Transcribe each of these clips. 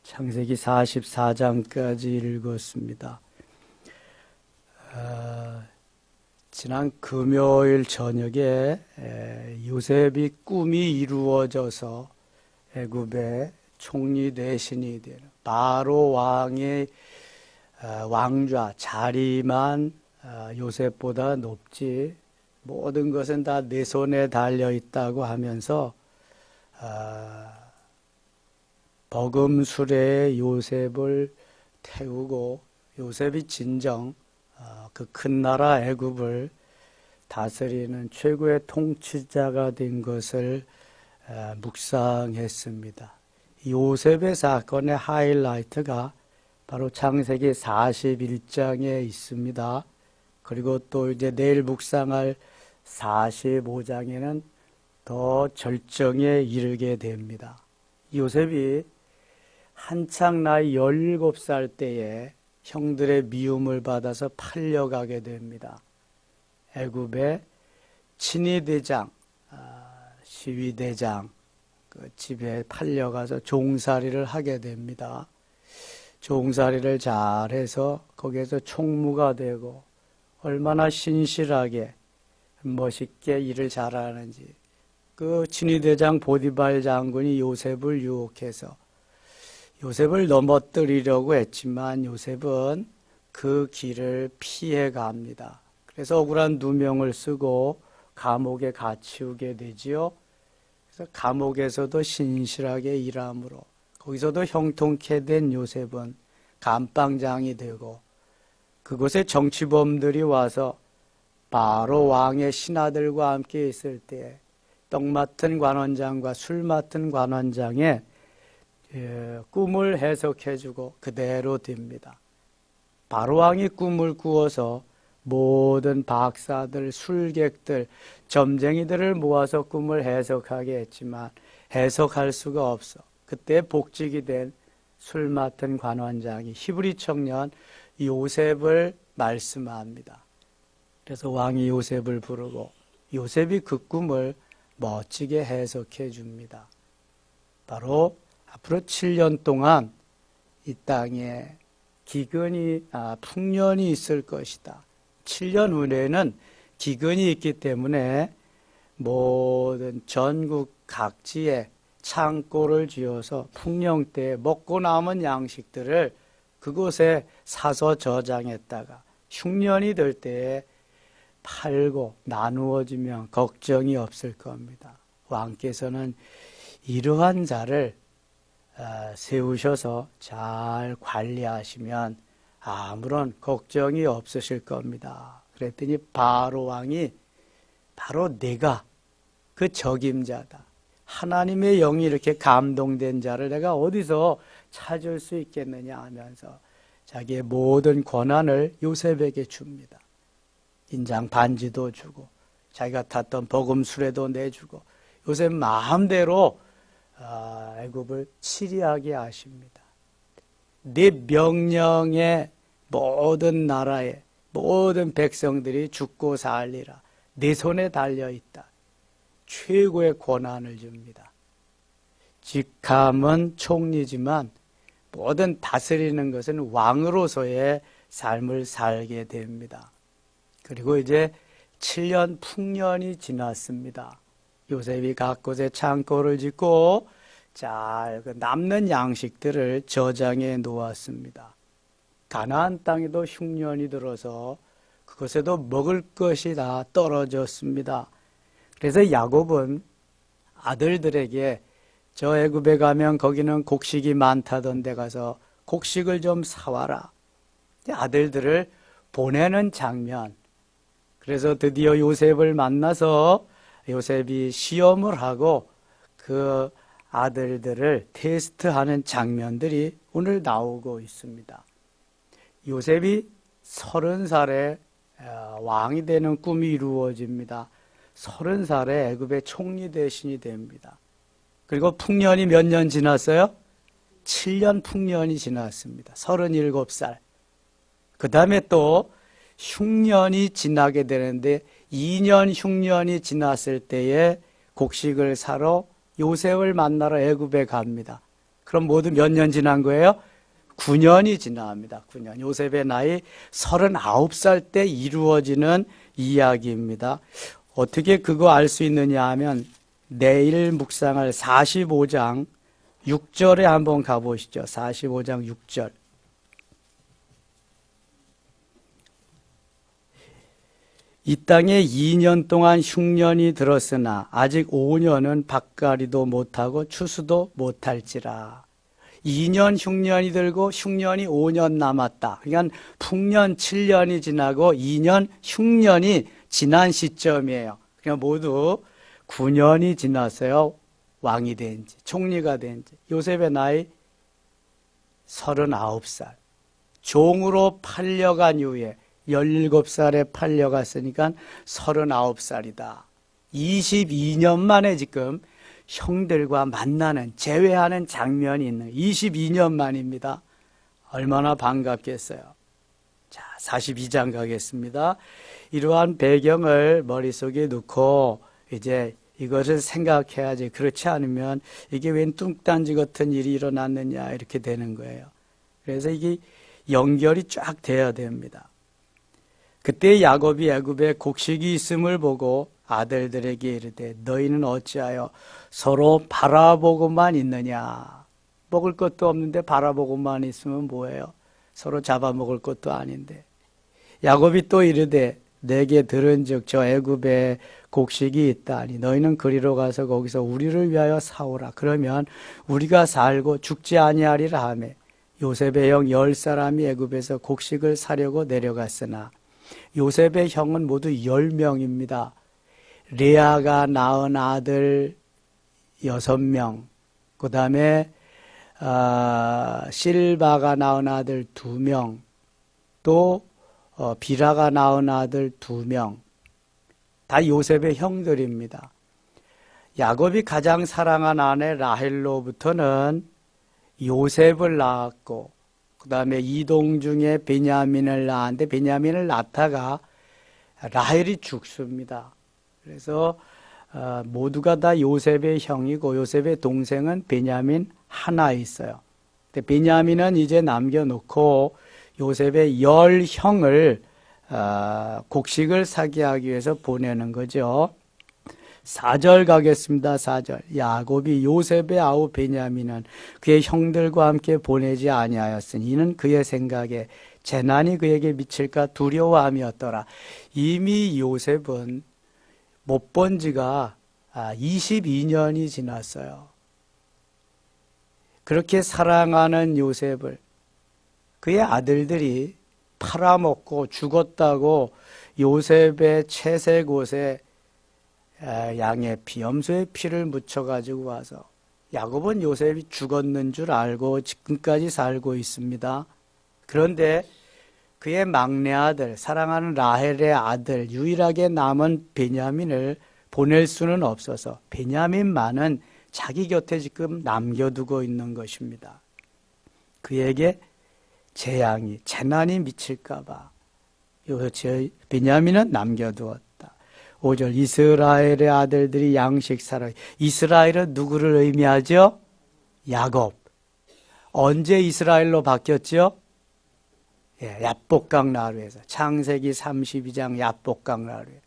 창세기 44장까지 읽었습니다. 지난 금요일 저녁에 요셉이 꿈이 이루어져서 애굽의 총리 대신이 되는 바로 왕의 왕좌 자리만 요셉보다 높지 모든 것은 다 내 손에 달려 있다고 하면서 버금수레에 요셉을 태우고 요셉이 진정 그 큰 나라 애굽을 다스리는 최고의 통치자가 된 것을 묵상했습니다. 요셉의 사건의 하이라이트가 바로 창세기 41장에 있습니다. 그리고 또 이제 내일 묵상할 45장에는 더 절정에 이르게 됩니다. 요셉이 한창 나이 17살 때에 형들의 미움을 받아서 팔려가게 됩니다. 애굽의 친위대장, 시위대장 그 집에 팔려가서 종살이를 하게 됩니다. 종살이를 잘해서 거기에서 총무가 되고 얼마나 신실하게 멋있게 일을 잘하는지 그 친위대장 보디발 장군이 요셉을 유혹해서 요셉을 넘어뜨리려고 했지만 요셉은 그 길을 피해 갑니다. 그래서 억울한 누명을 쓰고 감옥에 갇히게 되지요. 그래서 감옥에서도 신실하게 일함으로 거기서도 형통케 된 요셉은 감방장이 되고 그곳에 정치범들이 와서 바로 왕의 신하들과 함께 있을 때 떡 맡은 관원장과 술 맡은 관원장의 꿈을 해석해주고 그대로 됩니다. 바로 왕이 꿈을 꾸어서 모든 박사들, 술객들, 점쟁이들을 모아서 꿈을 해석하게 했지만 해석할 수가 없어. 그때 복직이 된 술 맡은 관원장이 히브리 청년 요셉을 말씀합니다. 그래서 왕이 요셉을 부르고 요셉이 그 꿈을 멋지게 해석해 줍니다. 바로 앞으로 7년 동안 이 땅에 풍년이 있을 것이다. 7년 후에는 기근이 있기 때문에 모든 전국 각지에 창고를 지어서 풍년 때 먹고 남은 양식들을 그곳에 사서 저장했다가 흉년이 될 때에 팔고 나누어지면 걱정이 없을 겁니다. 왕께서는 이러한 자를 세우셔서 잘 관리하시면 아무런 걱정이 없으실 겁니다. 그랬더니 바로 왕이 바로 내가 그 적임자다. 하나님의 영이 이렇게 감동된 자를 내가 어디서 찾을 수 있겠느냐 하면서 자기의 모든 권한을 요셉에게 줍니다. 인장 반지도 주고 자기가 탔던 버금수레도 내주고 요셉 마음대로 애굽을 치리하게 하십니다. 네 명령에 모든 나라의 모든 백성들이 죽고 살리라. 네 손에 달려있다. 최고의 권한을 줍니다. 직함은 총리지만 모든 다스리는 것은 왕으로서의 삶을 살게 됩니다. 그리고 이제 7년 풍년이 지났습니다. 요셉이 각 곳에 창고를 짓고 잘 남는 양식들을 저장해 놓았습니다. 가나안 땅에도 흉년이 들어서 그곳에도 먹을 것이 다 떨어졌습니다. 그래서 야곱은 아들들에게 저 애굽에 가면 거기는 곡식이 많다던 데 가서 곡식을 좀 사와라. 아들들을 보내는 장면. 그래서 드디어 요셉을 만나서 요셉이 시험을 하고 그 아들들을 테스트하는 장면들이 오늘 나오고 있습니다. 요셉이 30살에 왕이 되는 꿈이 이루어집니다. 30살에 애굽의 총리 대신이 됩니다. 그리고 풍년이 몇 년 지났어요? 7년 풍년이 지났습니다. 37살. 그 다음에 또 흉년이 지나게 되는데 2년 흉년이 지났을 때에 곡식을 사러 요셉을 만나러 애굽에 갑니다. 그럼 모두 몇 년 지난 거예요? 9년이 지납니다. 9년. 요셉의 나이 39살 때 이루어지는 이야기입니다. 어떻게 그거 알 수 있느냐 하면 내일 묵상할 45장 6절에 한번 가보시죠. 45장 6절. 이 땅에 2년 동안 흉년이 들었으나 아직 5년은 밭갈이도 못하고 추수도 못할지라. 2년 흉년이 들고 흉년이 5년 남았다. 그러니까 풍년 7년이 지나고 2년 흉년이 지난 시점이에요. 그러니까 모두 9년이 지났어요. 왕이 된 지, 총리가 된 지. 요셉의 나이 39살. 종으로 팔려간 이후에 17살에 팔려갔으니까 39살이다. 22년 만에 지금 형들과 만나는, 재회하는 장면이 있는 22년 만입니다. 얼마나 반갑겠어요. 자, 42장 가겠습니다. 이러한 배경을 머릿속에 넣고 이제 이것을 생각해야지. 그렇지 않으면 이게 웬 뚱딴지 같은 일이 일어났느냐 이렇게 되는 거예요. 그래서 이게 연결이 쫙 돼야 됩니다. 그때 야곱이 애굽에 곡식이 있음을 보고 아들들에게 이르되 너희는 어찌하여 서로 바라보고만 있느냐. 먹을 것도 없는데 바라보고만 있으면 뭐예요? 서로 잡아먹을 것도 아닌데. 야곱이 또 이르되 내게 들은즉 저 애굽에 곡식이 있다니 너희는 그리로 가서 거기서 우리를 위하여 사오라. 그러면 우리가 살고 죽지 아니하리라 하며 요셉의 형 10사람이 애굽에서 곡식을 사려고 내려갔으나 요셉의 형은 모두 10명입니다. 레아가 낳은 아들 6명, 그 다음에 실바가 낳은 아들 2명, 또 비라가 낳은 아들 2명, 다 요셉의 형들입니다. 야곱이 가장 사랑한 아내 라헬로부터는 요셉을 낳았고, 그 다음에 이동 중에 베냐민을 낳았는데 베냐민을 낳다가 라헬이 죽습니다. 그래서 모두가 다 요셉의 형이고 요셉의 동생은 베냐민 하나 있어요. 근데 베냐민은 이제 남겨놓고 요셉의 10형을 곡식을 사게 하기 위해서 보내는 거죠. 4절 가겠습니다. 4절. 야곱이 요셉의 아우 베냐민은 그의 형들과 함께 보내지 아니하였으니 이는 그의 생각에 재난이 그에게 미칠까 두려워함이었더라. 이미 요셉은 못 본 지가 22년이 지났어요. 그렇게 사랑하는 요셉을 그의 아들들이 팔아먹고 죽었다고 요셉의 채색 옷에 양의 피, 염소의 피를 묻혀가지고 와서 야곱은 요셉이 죽었는 줄 알고 지금까지 살고 있습니다. 그런데 그의 막내 아들, 사랑하는 라헬의 아들, 유일하게 남은 베냐민을 보낼 수는 없어서 베냐민만은 자기 곁에 지금 남겨두고 있는 것입니다. 그에게 재난이 미칠까봐 베냐민은 남겨두었다. 5절 이스라엘의 아들들이 양식 사러. 이스라엘은 누구를 의미하죠? 야곱. 언제 이스라엘로 바뀌었죠? 야복강 나루에서. 창세기 32장 야복강 나루에.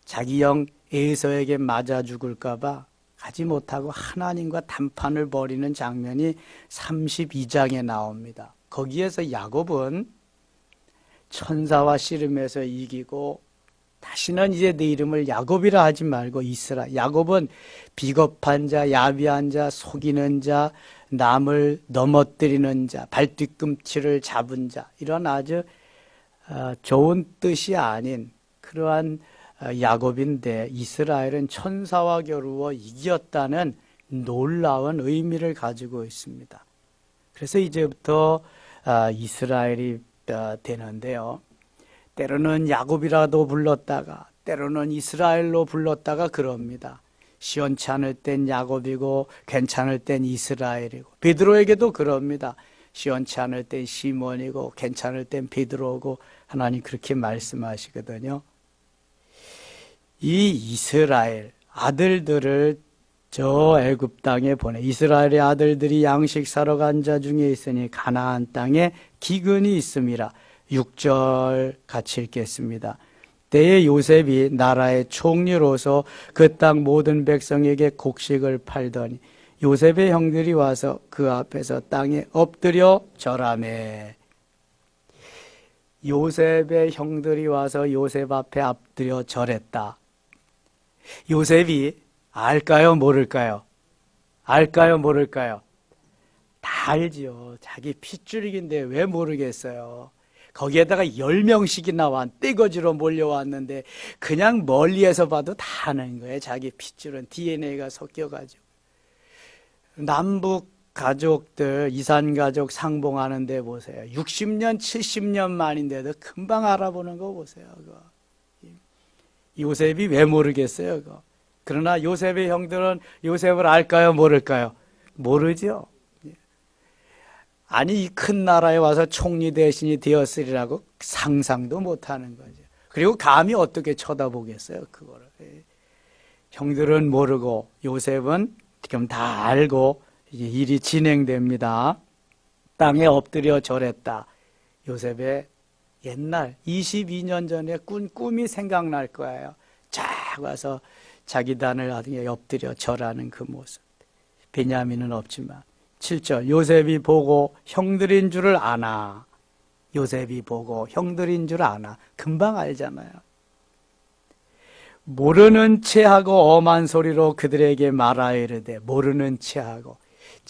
자기 형 에서에게 맞아 죽을까봐 가지 못하고 하나님과 단판을 벌이는 장면이 32장에 나옵니다. 거기에서 야곱은 천사와 씨름해서 이기고 다시는 이제 내 이름을 야곱이라 하지 말고 이스라. 야곱은 비겁한 자, 야비한 자, 속이는 자, 남을 넘어뜨리는 자, 발뒤꿈치를 잡은 자, 이런 아주 좋은 뜻이 아닌 그러한 야곱인데 이스라엘은 천사와 겨루어 이겼다는 놀라운 의미를 가지고 있습니다. 그래서 이제부터 이스라엘이 되는데요. 때로는 야곱이라도 불렀다가 때로는 이스라엘로 불렀다가 그럽니다. 시원치 않을 땐 야곱이고 괜찮을 땐 이스라엘이고 베드로에게도 그럽니다. 시원치 않을 땐 시몬이고 괜찮을 땐 베드로고 하나님 그렇게 말씀하시거든요. 이 이스라엘 아들들을 저 애굽 땅에 보내. 이스라엘의 아들들이 양식 사러 간 자 중에 있으니 가나안 땅에 기근이 있음이라. 6절 같이 읽겠습니다. 때에 요셉이 나라의 총리로서 그 땅 모든 백성에게 곡식을 팔더니 요셉의 형들이 와서 그 앞에서 땅에 엎드려 절하매. 요셉의 형들이 와서 요셉 앞에 엎드려 절했다. 요셉이 알까요, 모를까요? 알까요, 모를까요? 다 알지요. 자기 핏줄이긴데 왜 모르겠어요. 거기에다가 10명씩이나 떼거지로 몰려왔는데 그냥 멀리에서 봐도 다 아는 거예요. 자기 핏줄은 DNA가 섞여가지고. 남북 가족들, 이산가족 상봉하는데 보세요. 60년, 70년 만인데도 금방 알아보는 거 보세요. 그거. 요셉이 왜 모르겠어요, 그거. 그러나 요셉의 형들은 요셉을 알까요, 모를까요? 모르죠. 아니, 이 큰 나라에 와서 총리 대신이 되었으리라고 상상도 못하는 거죠. 그리고 감히 어떻게 쳐다보겠어요, 그거를. 형들은 모르고 요셉은 지금 다 알고 이제 일이 진행됩니다. 땅에 엎드려 절했다. 요셉의 옛날 22년 전에 꾼 꿈이 생각날 거예요. 쫙 와서 자기 단을 아등에 엎드려 절하는 그 모습. 베냐민은 없지만 7절 요셉이 보고 형들인 줄을 아나. 요셉이 보고 형들인 줄 아나. 금방 알잖아요. 모르는 체하고 엄한 소리로 그들에게 말하여 이르되. 모르는 체하고.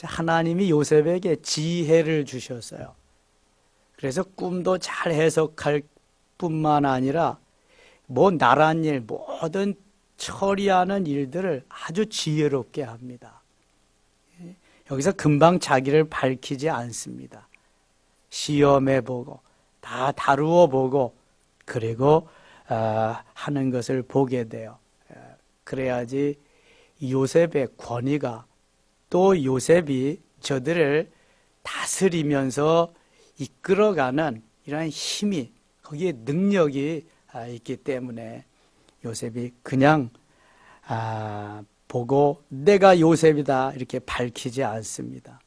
하나님이 요셉에게 지혜를 주셨어요. 그래서 꿈도 잘 해석할 뿐만 아니라 뭐 나란 일, 모든 처리하는 일들을 아주 지혜롭게 합니다. 여기서 금방 자기를 밝히지 않습니다. 시험해보고 다 다루어 보고 그리고 하는 것을 보게 돼요. 그래야지 요셉의 권위가 또 요셉이 저들을 다스리면서 이끌어가는 이러한 힘이 거기에 능력이 있기 때문에 요셉이 그냥 보고 내가 요셉이다 이렇게 밝히지 않습니다.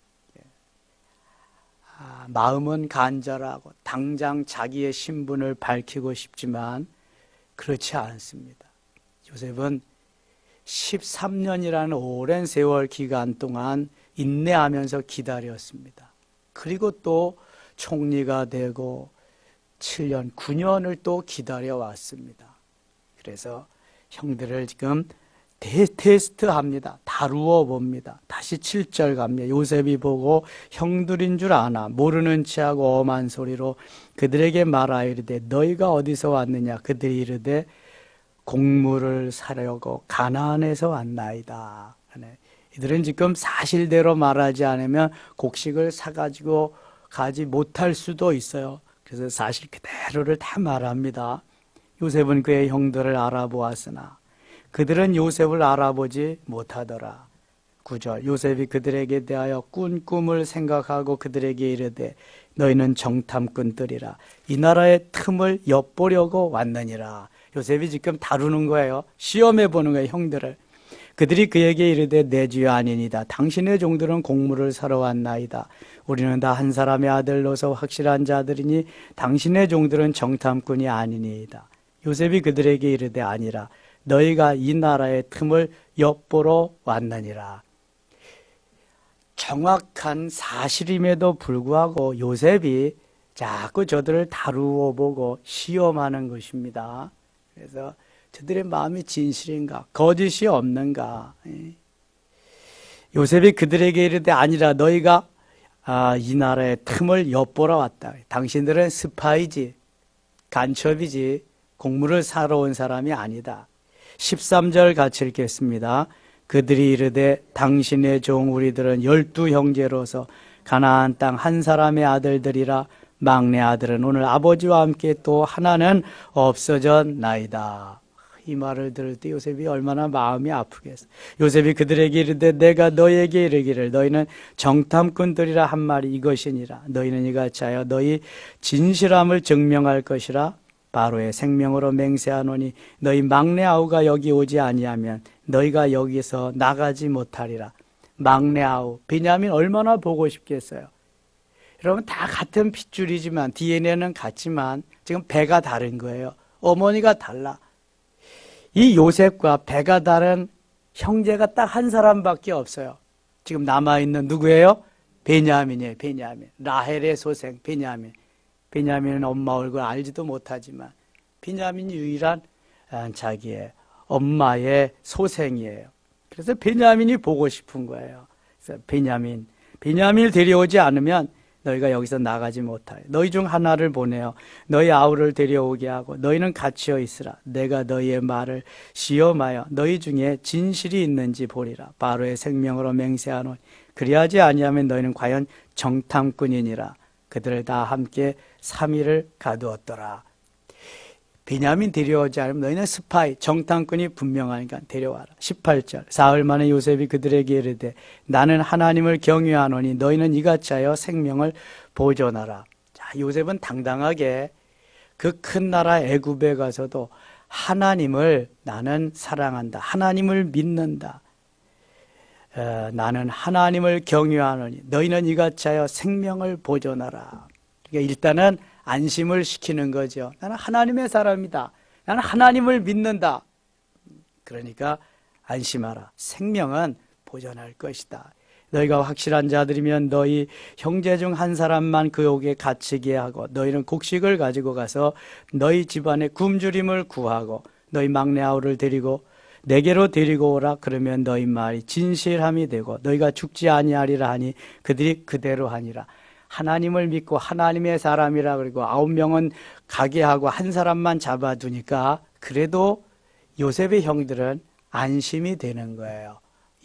마음은 간절하고 당장 자기의 신분을 밝히고 싶지만 그렇지 않습니다. 요셉은 13년이라는 오랜 세월 기간 동안 인내하면서 기다렸습니다. 그리고 또 총리가 되고 7년, 9년을 또 기다려왔습니다. 그래서 형들을 지금 테스트합니다. 다루어 봅니다. 다시 7절 갑니다. 요셉이 보고 형들인 줄 아나 모르는 체하고 엄한 소리로 그들에게 말하여 이르되 너희가 어디서 왔느냐. 그들이 이르되 곡물을 사려고 가나안에서 왔나이다. 이들은 지금 사실대로 말하지 않으면 곡식을 사가지고 가지 못할 수도 있어요. 그래서 사실 그대로를 다 말합니다. 요셉은 그의 형들을 알아보았으나 그들은 요셉을 알아보지 못하더라. 9절 요셉이 그들에게 대하여 꾼 꿈을 생각하고 그들에게 이르되 너희는 정탐꾼들이라 이 나라의 틈을 엿보려고 왔느니라. 요셉이 지금 다루는 거예요. 시험해 보는 거예요, 형들을. 그들이 그에게 이르되 내 주여 아니니다. 당신의 종들은 곡물을 사러 왔나이다. 우리는 다 한 사람의 아들로서 확실한 자들이니 당신의 종들은 정탐꾼이 아니니이다. 요셉이 그들에게 이르되 아니라 너희가 이 나라의 틈을 엿보러 왔느니라. 정확한 사실임에도 불구하고 요셉이 자꾸 저들을 다루어 보고 시험하는 것입니다. 그래서 저들의 마음이 진실인가? 거짓이 없는가? 요셉이 그들에게 이르되 아니라 너희가 이 나라의 틈을 엿보러 왔다. 당신들은 스파이지, 간첩이지, 곡물을 사러 온 사람이 아니다. 13절 같이 읽겠습니다. 그들이 이르되 당신의 종 우리들은 12형제로서 가나안 땅 한 사람의 아들들이라 막내 아들은 오늘 아버지와 함께 또 하나는 없어졌나이다. 이 말을 들을 때 요셉이 얼마나 마음이 아프겠어. 요셉이 그들에게 이르되 내가 너희에게 이르기를 너희는 정탐꾼들이라 한 말이 이것이니라. 너희는 이같이 하여 너희 진실함을 증명할 것이라. 바로의 생명으로 맹세하노니 너희 막내 아우가 여기 오지 아니하면 너희가 여기서 나가지 못하리라. 막내 아우, 베냐민 얼마나 보고 싶겠어요. 여러분 다 같은 핏줄이지만 DNA는 같지만 지금 배가 다른 거예요. 어머니가 달라. 이 요셉과 배가 다른 형제가 딱 한 사람밖에 없어요. 지금 남아있는 누구예요? 베냐민이에요. 베냐민. 라헬의 소생 베냐민. 베냐민은 엄마 얼굴 알지도 못하지만 베냐민이 유일한 자기의 엄마의 소생이에요. 그래서 베냐민이 보고 싶은 거예요. 그래서 베냐민을 데려오지 않으면 너희가 여기서 나가지 못하여 너희 중 하나를 보내어 너희 아우를 데려오게 하고 너희는 갇혀 있으라. 내가 너희의 말을 시험하여 너희 중에 진실이 있는지 보리라. 바로의 생명으로 맹세하노니 그리하지 아니하면 너희는 과연 정탐꾼이니라. 그들을 다 함께 3일을 가두었더라. 베냐민 데려오지 않으면 너희는 스파이, 정탐꾼이 분명하니까 데려와라. 18절 사흘 만에 요셉이 그들에게 이르되 나는 하나님을 경외하노니 너희는 이같이 하여 생명을 보존하라. 자, 요셉은 당당하게 그 큰 나라 애굽에 가서도 하나님을 나는 사랑한다. 하나님을 믿는다. 나는 하나님을 경외하노니 너희는 이같이 하여 생명을 보존하라. 그러니까 일단은 안심을 시키는 거죠. 나는 하나님의 사람이다. 나는 하나님을 믿는다. 그러니까 안심하라. 생명은 보존할 것이다. 너희가 확실한 자들이면 너희 형제 중 한 사람만 그 옥에 갇히게 하고 너희는 곡식을 가지고 가서 너희 집안에 굶주림을 구하고 너희 막내 아우를 데리고 내게로 데리고 오라. 그러면 너희 말이 진실함이 되고 너희가 죽지 아니하리라 하니 그들이 그대로 하니라. 하나님을 믿고 하나님의 사람이라 그리고 9명은 가게 하고 한 사람만 잡아두니까 그래도 요셉의 형들은 안심이 되는 거예요.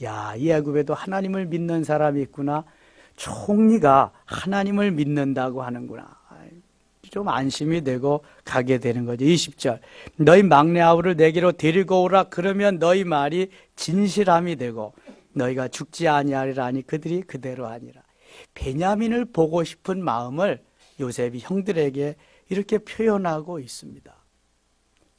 야, 이 애굽에도 하나님을 믿는 사람이 있구나. 총리가 하나님을 믿는다고 하는구나. 좀 안심이 되고 가게 되는 거죠. 20절 너희 막내 아우를 내게로 데리고 오라. 그러면 너희 말이 진실함이 되고 너희가 죽지 아니하리라 하니 그들이 그대로 하니라. 베냐민을 보고 싶은 마음을 요셉이 형들에게 이렇게 표현하고 있습니다.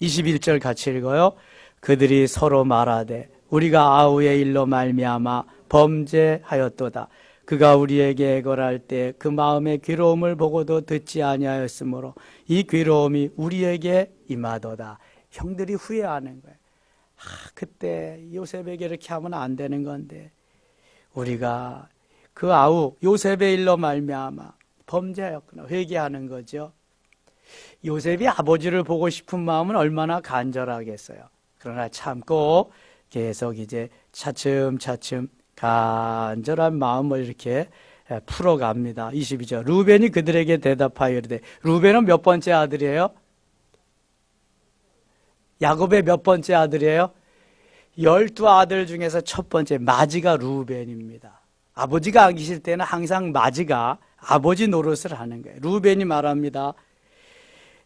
21절 같이 읽어요. 그들이 서로 말하되 우리가 아우의 일로 말미암아 범죄하였도다. 그가 우리에게 애걸할 때 그 마음의 괴로움을 보고도 듣지 아니하였으므로 이 괴로움이 우리에게 임하도다. 형들이 후회하는 거예요. 그때 요셉에게 이렇게 하면 안 되는 건데 우리가 그 아우 요셉의 일로 말미암아 범죄하였구나. 회개하는 거죠. 요셉이 아버지를 보고 싶은 마음은 얼마나 간절하겠어요. 그러나 참고 계속 이제 차츰차츰 간절한 마음을 이렇게 풀어갑니다. 22절 루벤이 그들에게 대답하여 이르되 루벤은 몇 번째 아들이에요? 야곱의 몇 번째 아들이에요? 12아들 중에서 첫 번째 마지가 루벤입니다. 아버지가 안 계실 때는 항상 마지가 아버지 노릇을 하는 거예요. 루벤이 말합니다.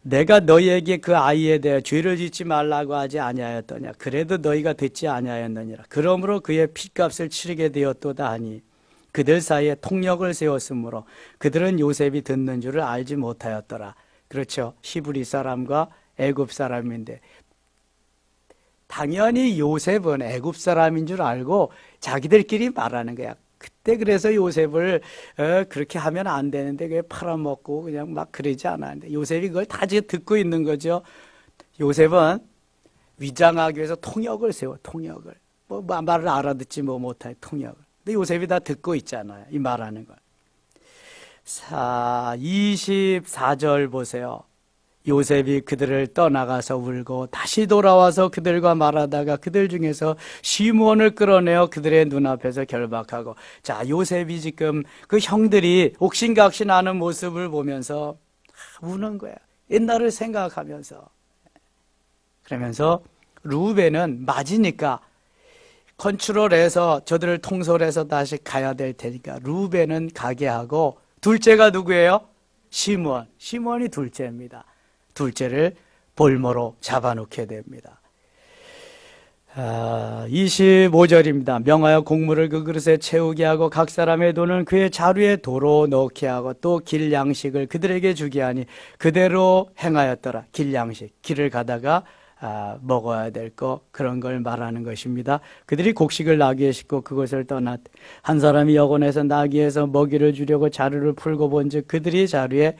내가 너희에게 그 아이에 대해 죄를 짓지 말라고 하지 아니하였더냐. 그래도 너희가 듣지 아니하였느니라. 그러므로 그의 핏값을 치르게 되었도다 하니 그들 사이에 통역을 세웠으므로 그들은 요셉이 듣는 줄을 알지 못하였더라. 그렇죠. 히브리 사람과 애굽 사람인데 당연히 요셉은 애굽 사람인 줄 알고 자기들끼리 말하는 거야. 그때 그래서 요셉을 그렇게 하면 안 되는데 왜 팔아먹고 그냥 막 그러지 않았는데 요셉이 그걸 다 듣고 있는 거죠. 요셉은 위장하기 위해서 통역을 세워. 통역을 뭐 말을 알아듣지 못할 통역을. 근데 요셉이 다 듣고 있잖아요. 이 말하는 걸. 24절 보세요. 요셉이 그들을 떠나가서 울고 다시 돌아와서 그들과 말하다가 그들 중에서 시므온을 끌어내어 그들의 눈앞에서 결박하고. 자, 요셉이 지금 그 형들이 옥신각신하는 모습을 보면서 우는 거야. 옛날을 생각하면서. 그러면서 루벤은 맞으니까 컨트롤해서 저들을 통솔해서 다시 가야 될 테니까 루벤은 가게 하고 둘째가 누구예요? 시므온. 시므온이 둘째입니다. 둘째를 볼모로 잡아놓게 됩니다. 25절입니다. 명하여 곡물을 그 그릇에 채우게 하고 각 사람의 돈은 그의 자루에 도로 넣게 하고 또 길 양식을 그들에게 주게 하니 그대로 행하였더라. 길 양식, 길을 가다가 먹어야 될 거, 그런 걸 말하는 것입니다. 그들이 곡식을 나귀에 싣고 그곳을 떠났. 한 사람이 여건에서 나귀에서 먹이를 주려고 자루를 풀고 본즉 그들이 자루에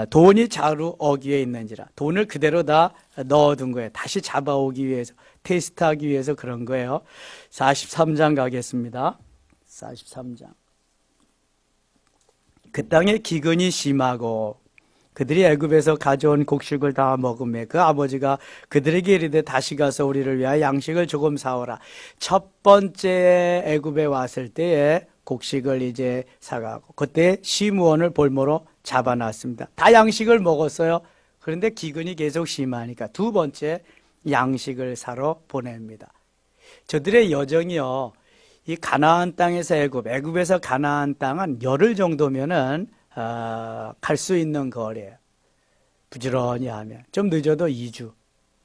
돈이 자루 어귀에 있는지라. 돈을 그대로 다 넣어둔 거예요. 다시 잡아오기 위해서, 테스트하기 위해서 그런 거예요. 43장 가겠습니다. 43장. 그 땅에 기근이 심하고 그들이 애굽에서 가져온 곡식을 다 먹으며 그 아버지가 그들에게 이르되 다시 가서 우리를 위하여 양식을 조금 사오라. 첫 번째 애굽에 왔을 때에 곡식을 이제 사가고 그때 시므온을 볼모로 잡아놨습니다. 다 양식을 먹었어요. 그런데 기근이 계속 심하니까 두 번째 양식을 사러 보냅니다. 저들의 여정이요, 이 가나안 땅에서 애굽에서 가나안 땅은 열흘 정도면은 갈 수 있는 거리예요. 부지런히 하면 좀 늦어도 2주,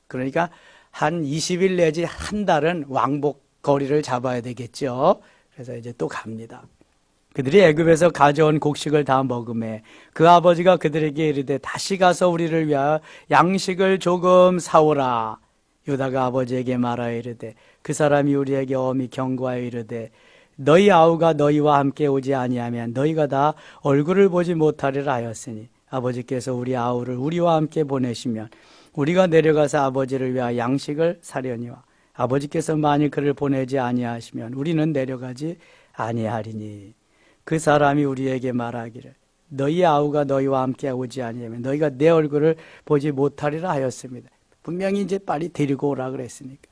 그러니까 한 20일 내지 한 달은 왕복 거리를 잡아야 되겠죠. 그래서 이제 또 갑니다. 그들이 애굽에서 가져온 곡식을 다 먹으매 그 아버지가 그들에게 이르되 다시 가서 우리를 위하여 양식을 조금 사오라. 유다가 아버지에게 말하여 이르되 그 사람이 우리에게 엄히 경고하여 이르되 너희 아우가 너희와 함께 오지 아니하면 너희가 다 얼굴을 보지 못하리라 하였으니 아버지께서 우리 아우를 우리와 함께 보내시면 우리가 내려가서 아버지를 위하여 양식을 사려니와 아버지께서 만일 그를 보내지 아니하시면 우리는 내려가지 아니하리니. 그 사람이 우리에게 말하기를 너희 아우가 너희와 함께 오지 아니하면 너희가 내 얼굴을 보지 못하리라 하였습니다. 분명히 이제 빨리 데리고 오라 그랬으니까.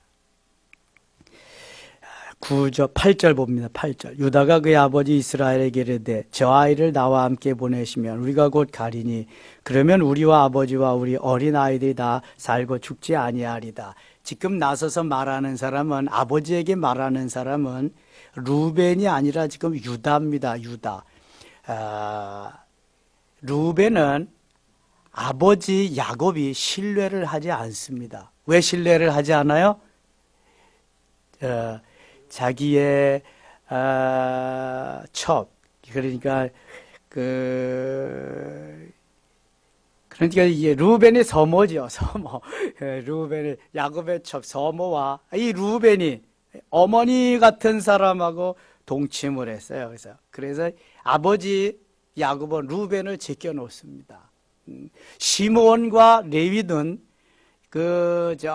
9절, 8절 봅니다. 8절. 유다가 그의 아버지 이스라엘에게 이르되 저 아이를 나와 함께 보내시면 우리가 곧 가리니 그러면 우리와 아버지와 우리 어린 아이들이 다 살고 죽지 아니하리다. 지금 나서서 말하는 사람은, 아버지에게 말하는 사람은 루벤이 아니라 지금 유다입니다. 유다. 루벤은 아버지 야곱이 신뢰를 하지 않습니다. 왜 신뢰를 하지 않아요? 자기의 첩, 그러니까 그러니까 이게 루벤의 서모죠. 서모. 루벤의 야곱의 첩 서모와 이 루벤이 어머니 같은 사람하고 동침을 했어요. 그래서 아버지 야곱은 루벤을 제껴 놓습니다. 시므온과 레위는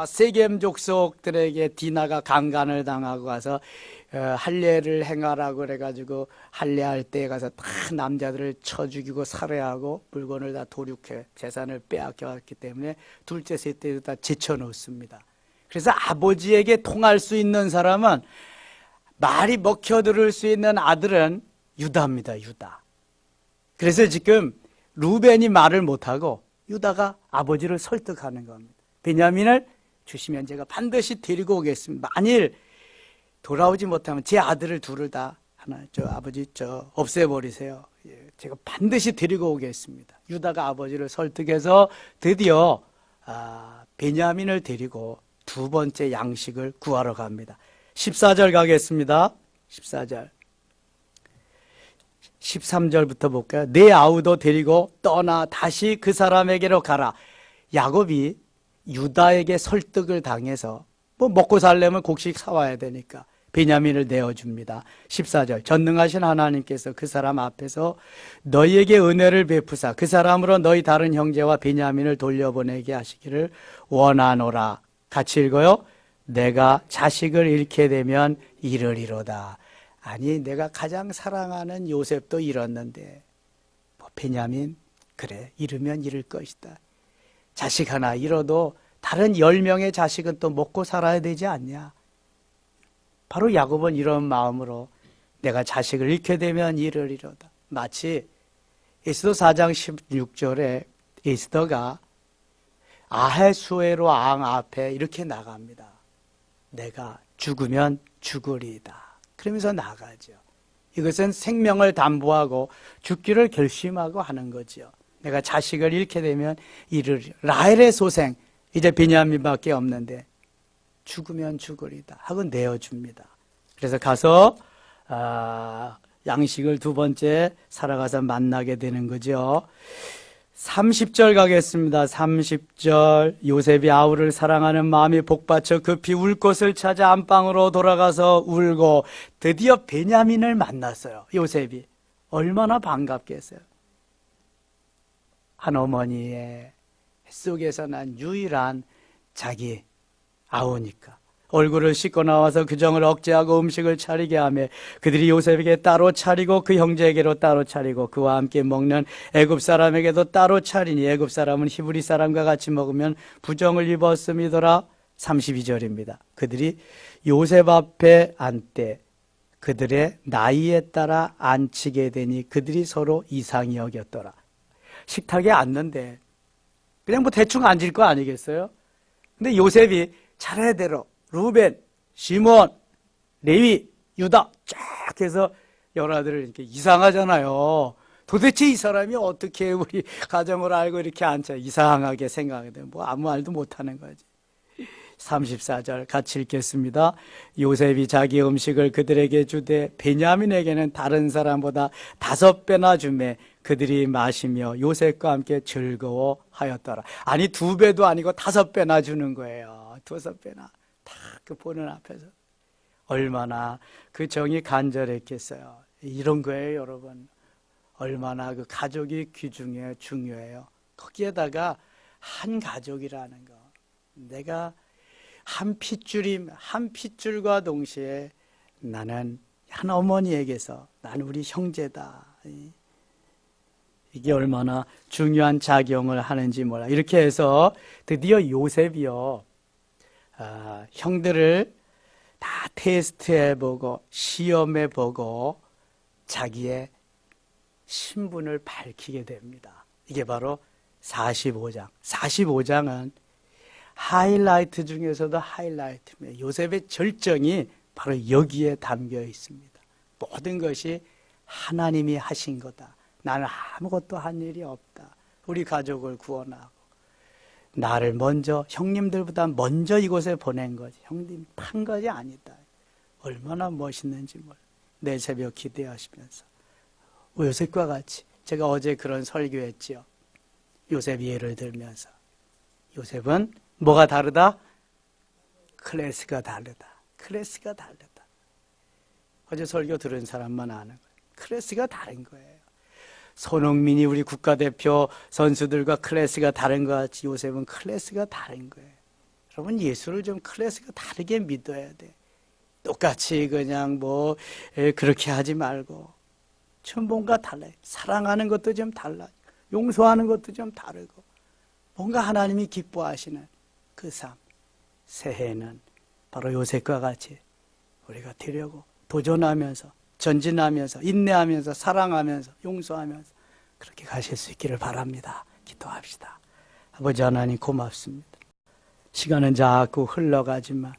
세겜 족속들에게 디나가 강간을 당하고 가서 할례를 행하라고 그래가지고 할례할 때 가서 다 남자들을 쳐 죽이고 살해하고 물건을 다 도륙해 재산을 빼앗겨왔기 때문에 둘째 셋째도 다 제쳐 놓습니다. 그래서 아버지에게 통할 수 있는 사람은, 말이 먹혀들을 수 있는 아들은 유다입니다. 유다. 그래서 지금 루벤이 말을 못하고 유다가 아버지를 설득하는 겁니다. 베냐민을 주시면 제가 반드시 데리고 오겠습니다. 만일 돌아오지 못하면 제 아들을 둘을 다 아버지 없애버리세요. 제가 반드시 데리고 오겠습니다. 유다가 아버지를 설득해서 드디어 베냐민을 데리고 두 번째 양식을 구하러 갑니다. 14절 가겠습니다. 14절. 13절부터 볼까요? 내 아우도 데리고 떠나 다시 그 사람에게로 가라. 야곱이 유다에게 설득을 당해서 먹고 살려면 곡식 사와야 되니까 베냐민을 내어줍니다. 14절. 전능하신 하나님께서 그 사람 앞에서 너희에게 은혜를 베푸사 그 사람으로 너희 다른 형제와 베냐민을 돌려보내게 하시기를 원하노라. 같이 읽어요. 내가 자식을 잃게 되면 이르리로다. 아니, 내가 가장 사랑하는 요셉도 잃었는데 베냐민, 그래, 잃으면 잃을 것이다. 자식 하나 잃어도 다른 10명의 자식은 또 먹고 살아야 되지 않냐. 바로 야곱은 이런 마음으로 내가 자식을 잃게 되면 이르리로다. 마치 에스더 4장 16절에 에스더가 아하수에로 왕 앞에 이렇게 나갑니다. 내가 죽으면 죽으리이다. 그러면서 나가죠. 이것은 생명을 담보하고 죽기를 결심하고 하는 거죠. 내가 자식을 잃게 되면 이르리. 라헬의 소생, 이제 베냐민밖에 없는데 죽으면 죽으리다 하고 내어줍니다. 그래서 가서 양식을 두 번째 살아가서 만나게 되는 거죠. 30절 가겠습니다. 30절 요셉이 아우를 사랑하는 마음이 복받쳐 급히 울 곳을 찾아 안방으로 돌아가서 울고 드디어 베냐민을 만났어요. 요셉이 얼마나 반갑겠어요. 한 어머니의 속에서 난 유일한 자기 아우니까 얼굴을 씻고 나와서 그 정을 억제하고 음식을 차리게 하며 그들이 요셉에게 따로 차리고 그 형제에게로 따로 차리고 그와 함께 먹는 애굽 사람에게도 따로 차리니 애굽 사람은 히브리 사람과 같이 먹으면 부정을 입었음이더라. 32절입니다. 그들이 요셉 앞에 앉되 그들의 나이에 따라 앉히게 되니 그들이 서로 이상히 여겼더라. 식탁에 앉는데 그냥 뭐 대충 앉을 거 아니겠어요? 근데 요셉이 차례대로 루벤, 시몬, 레위, 유다 쫙 해서 여러 아들을 이렇게 이상하잖아요. 도대체 이 사람이 어떻게 우리 가정을 알고 이렇게 앉아 이상하게 생각하게 되면 뭐 아무 말도 못하는 거지. 34절 같이 읽겠습니다. 요셉이 자기 음식을 그들에게 주되 베냐민에게는 다른 사람보다 5배나 주매 그들이 마시며 요셉과 함께 즐거워하였더라. 아니 2배도 아니고 5배나 주는 거예요. 5배나 다 그 보는 앞에서 얼마나 그 정이 간절했겠어요. 이런 거예요, 여러분. 얼마나 그 가족이 귀중해요, 중요해요. 거기에다가 한 가족이라는 거. 내가 한 핏줄과 동시에 나는 한 어머니에게서 나는 우리 형제다. 이게 얼마나 중요한 작용을 하는지 몰라. 이렇게 해서 드디어 요셉이요. 형들을 다 테스트해보고 시험해보고 자기의 신분을 밝히게 됩니다. 이게 바로 45장. 45장은 하이라이트 중에서도 하이라이트입니다. 요셉의 절정이 바로 여기에 담겨 있습니다. 모든 것이 하나님이 하신 거다. 나는 아무것도 한 일이 없다. 우리 가족을 구원하고 나를 먼저 형님들보다 먼저 이곳에 보낸 거지. 형님 판 것이 아니다. 얼마나 멋있는지 몰라. 내 새벽 기대하시면서 요셉과 같이 제가 어제 그런 설교했지요. 요셉 예를 들면서 요셉은 뭐가 다르다? 클래스가 다르다. 클래스가 다르다. 어제 설교 들은 사람만 아는 거예요. 클래스가 다른 거예요. 손흥민이 우리 국가대표 선수들과 클래스가 다른 것 같이 요셉은 클래스가 다른 거예요. 여러분 예수를 좀 클래스가 다르게 믿어야 돼. 똑같이 그냥 뭐 그렇게 하지 말고 좀 뭔가 달라요. 사랑하는 것도 좀 달라요. 용서하는 것도 좀 다르고 뭔가 하나님이 기뻐하시는 그 삶. 새해에는 바로 요셉과 같이 우리가 되려고 도전하면서 전진하면서 인내하면서 사랑하면서 용서하면서 그렇게 가실 수 있기를 바랍니다. 기도합시다. 아버지 하나님 고맙습니다. 시간은 자꾸 흘러가지만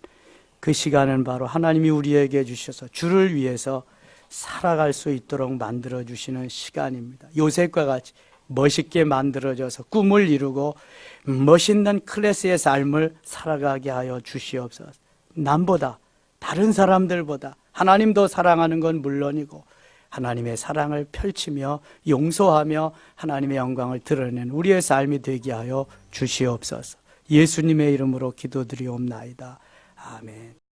그 시간은 바로 하나님이 우리에게 주셔서 주를 위해서 살아갈 수 있도록 만들어주시는 시간입니다. 요셉과 같이 멋있게 만들어져서 꿈을 이루고 멋있는 클래스의 삶을 살아가게 하여 주시옵소서. 남보다 다른 사람들보다 하나님도 사랑하는 건 물론이고 하나님의 사랑을 펼치며 용서하며 하나님의 영광을 드러내는 우리의 삶이 되게 하여 주시옵소서. 예수님의 이름으로 기도드리옵나이다. 아멘.